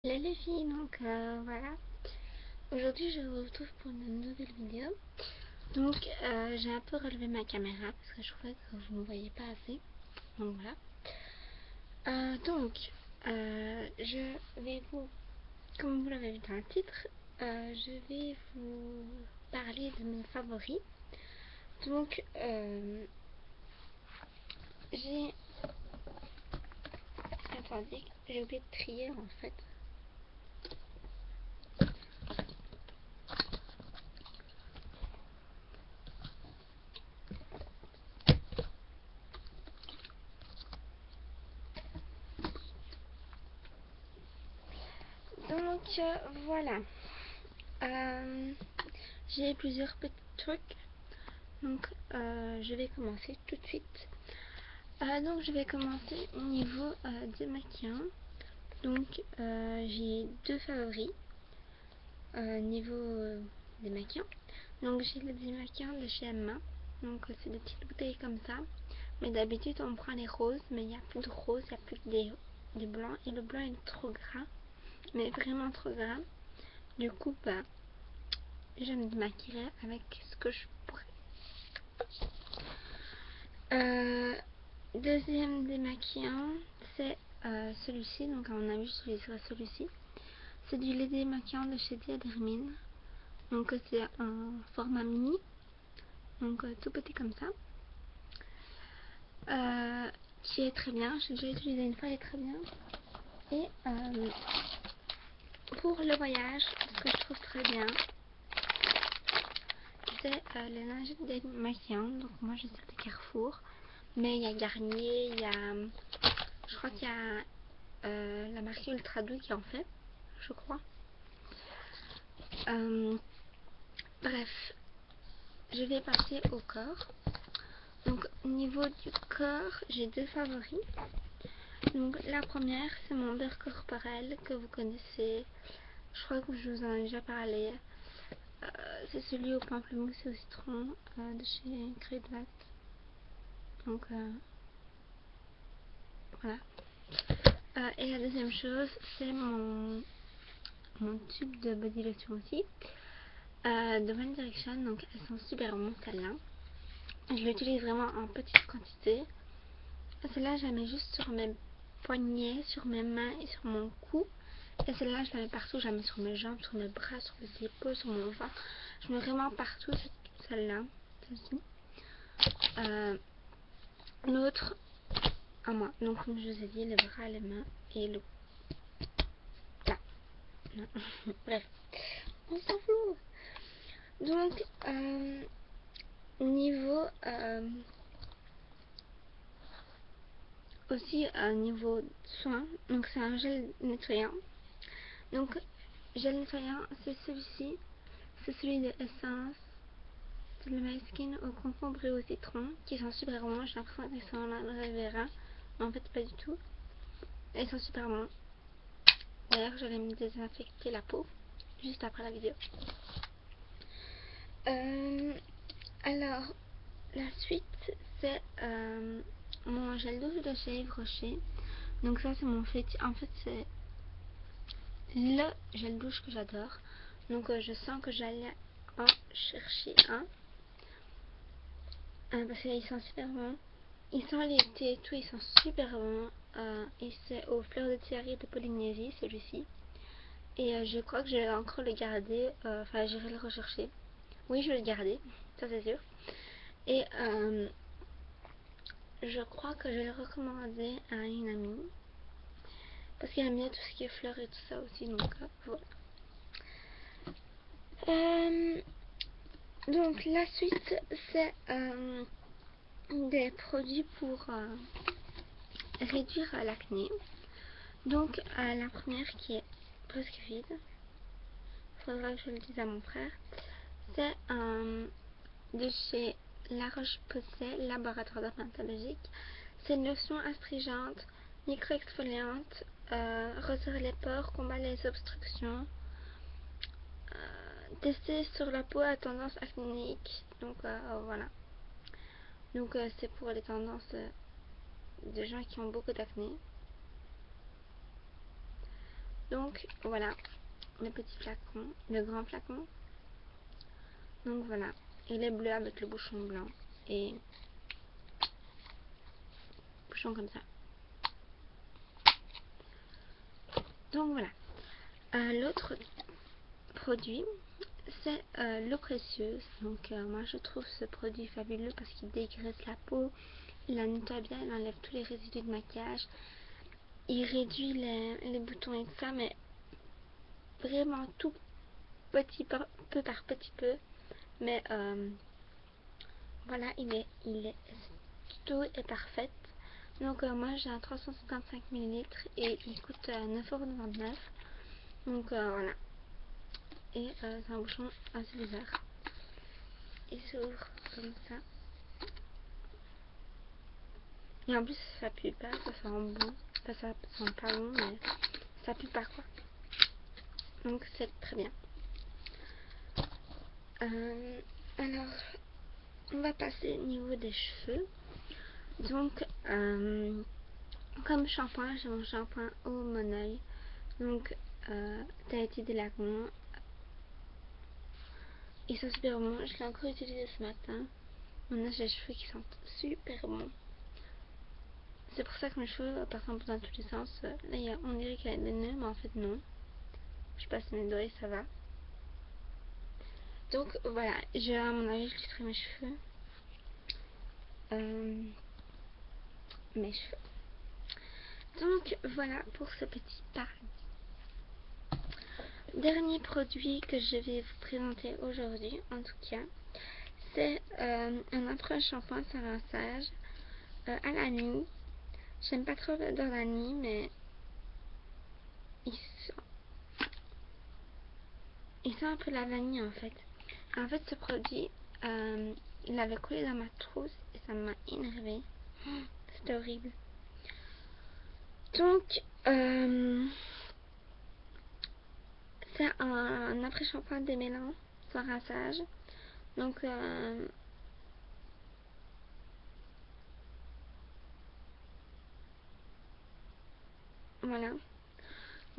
Les filles, donc voilà. Aujourd'hui je vous retrouve pour une nouvelle vidéo. Donc j'ai un peu relevé ma caméra parce que je trouvais que vous ne me voyez pas assez. Donc voilà. Je vais vous, comme vous l'avez vu dans le titre, je vais vous parler de mes favoris. Donc j'ai... Attendez, j'ai oublié de trier en fait. Donc voilà. J'ai plusieurs petits trucs. Donc je vais commencer tout de suite. Donc je vais commencer au niveau démaquillant. Donc j'ai deux favoris niveau démaquillant. Donc j'ai le démaquillant de chez Emma. Donc c'est des petites bouteilles comme ça. Mais d'habitude on prend les roses, mais il n'y a plus de roses, il n'y a plus que des blancs. Et le blanc est trop gras, mais vraiment trop gras. Du coup bah je me démaquillerai avec ce que je pourrais. Deuxième démaquillant, c'est celui-ci. Donc à mon avis j'utiliserai celui-ci. C'est du lait démaquillant de chez Diadermine. Donc c'est un format mini. Donc tout petit comme ça. Qui est très bien. J'ai déjà utilisé une fois, il est très bien. Et pour le voyage, ce que je trouve très bien, c'est les lingettes démaquillantes. Donc moi je sais de Carrefour. Mais il y a Garnier, il y a... Je crois qu'il y a la marque Ultra Doux qui en fait, je crois. Bref, je vais passer au corps. Donc au niveau du corps, j'ai deux favoris. Donc la première, c'est mon beurre corporel que vous connaissez. Je crois que je vous en ai déjà parlé. C'est celui au pamplemousse et au citron de chez Creedvat. Donc voilà. Et la deuxième chose, c'est mon tube de body lotion aussi. De One Direction, donc elles sont super bonnes celles-là. Je l'utilise vraiment en petite quantité. Celle-là, je la mets juste sur mes poignets, sur mes mains et sur mon cou. Et celle-là, je la mets partout. Je la mets sur mes jambes, sur mes bras, sur mes épaules, sur mon ventre. Je mets vraiment partout celle-là. Celle-ci. L'autre à moi. Donc, comme je vous ai dit, les bras, les mains et le... Là. Bref. On s'en fout. Donc, niveau... aussi niveau soin, donc c'est un gel nettoyant. Donc gel nettoyant, c'est celui-ci, c'est celui de Essence, c'est le My Skin au concombre et au citron, qui sont super bons. J'ai l'impression qu'ils sont l'aloe vera, mais en fait pas du tout. Ils sont super bons. D'ailleurs je vais me désinfecter la peau juste après la vidéo. Alors la suite, c'est mon gel douche de chez Yves Rocher. Donc ça c'est mon fétiche. En fait c'est le gel douche que j'adore. Donc je sens que j'allais en chercher un. Parce qu'ils sont super bons. Ils sont l'été et tout, ils sont super bons. Et c'est aux fleurs de tiari de Polynésie celui-ci. Et je crois que je vais encore le garder. Enfin j'irai le rechercher. Oui je vais le garder, ça c'est sûr. Et je crois que je vais le recommander à une amie. Parce qu'elle aime bien tout ce qui est fleurs et tout ça aussi. Donc voilà. Donc la suite, c'est des produits pour réduire l'acné. Donc la première qui est presque vide, faudra que je le dise à mon frère, c'est de chez La Roche-Posay, laboratoire dermatologique. C'est une lotion astringente, micro-exfoliante, resserre les pores, combat les obstructions, testée sur la peau à tendance acnéique. Donc voilà. Donc c'est pour les tendances de gens qui ont beaucoup d'acné. Donc voilà le petit flacon, le grand flacon. Donc voilà, il est bleu avec le bouchon blanc et bouchon comme ça. Donc voilà. L'autre produit, c'est l'eau précieuse. Donc moi je trouve ce produit fabuleux parce qu'il dégraisse la peau, il la nettoie bien, il enlève tous les résidus de maquillage, il réduit les boutons et tout ça, mais vraiment tout peu par petit peu. Mais voilà, tout est parfait. Donc moi j'ai un 355 ml et il coûte 9,99 €. Donc voilà. Et c'est un bouchon assez bizarre. Il s'ouvre comme ça. Et en plus ça pue pas, ça sent bon. Enfin, ça sent pas bon, mais ça pue pas quoi. Donc c'est très bien. Alors, on va passer au niveau des cheveux. Donc, comme shampoing, j'ai mon shampoing au Moneuil. Donc, Tahiti Delagon. Il sent super bon. Je l'ai encore utilisé ce matin. Maintenant, j'ai les cheveux qui sentent super bon. C'est pour ça que mes cheveux partent un peu dans tous les sens. Là, on dirait qu'il y a des nœuds, mais en fait, non. Je passe mes doigts et ça va. Donc, voilà. À mon avis, je literai mes cheveux. Donc, voilà pour ce petit paradis. Dernier produit que je vais vous présenter aujourd'hui, en tout cas, c'est un après-shampoing sans rinçage à la nuit. J'aime pas trop dans la nuit, mais il sent un peu la vanille en fait. En fait, ce produit, il avait coulé dans ma trousse et ça m'a énervé. C'était horrible. Donc, c'est un après-shampoing démêlant sans rinçage. Donc, voilà.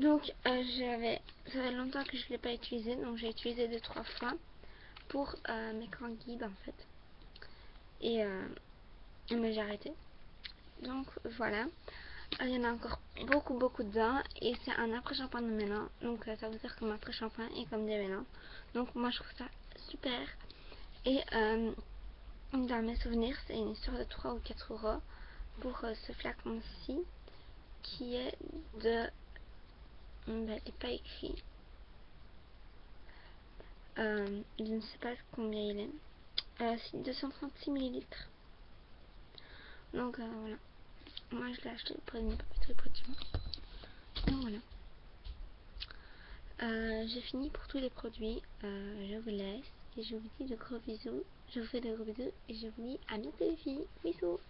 Donc, ça fait longtemps que je ne l'ai pas utilisé, donc j'ai utilisé 2-3 fois pour mes candides en fait. Et mais j'ai arrêté. Donc voilà. Il y en a encore beaucoup dedans et c'est un après-shampoing de démêlant. Donc ça veut dire que mon après-shampoing est comme démêlant. Donc moi je trouve ça super. Et dans mes souvenirs, c'est une histoire de 3 ou 4 € pour ce flacon-ci qui est de... il n'est pas écrit. Je ne sais pas combien il est. C'est 236 ml. Donc voilà. Moi je l'ai acheté pour une papeterie près de chez moi. Donc voilà. J'ai fini pour tous les produits. Je vous laisse et je vous dis de gros bisous. Je vous fais de gros bisous et je vous dis à bientôt les filles. Bisous.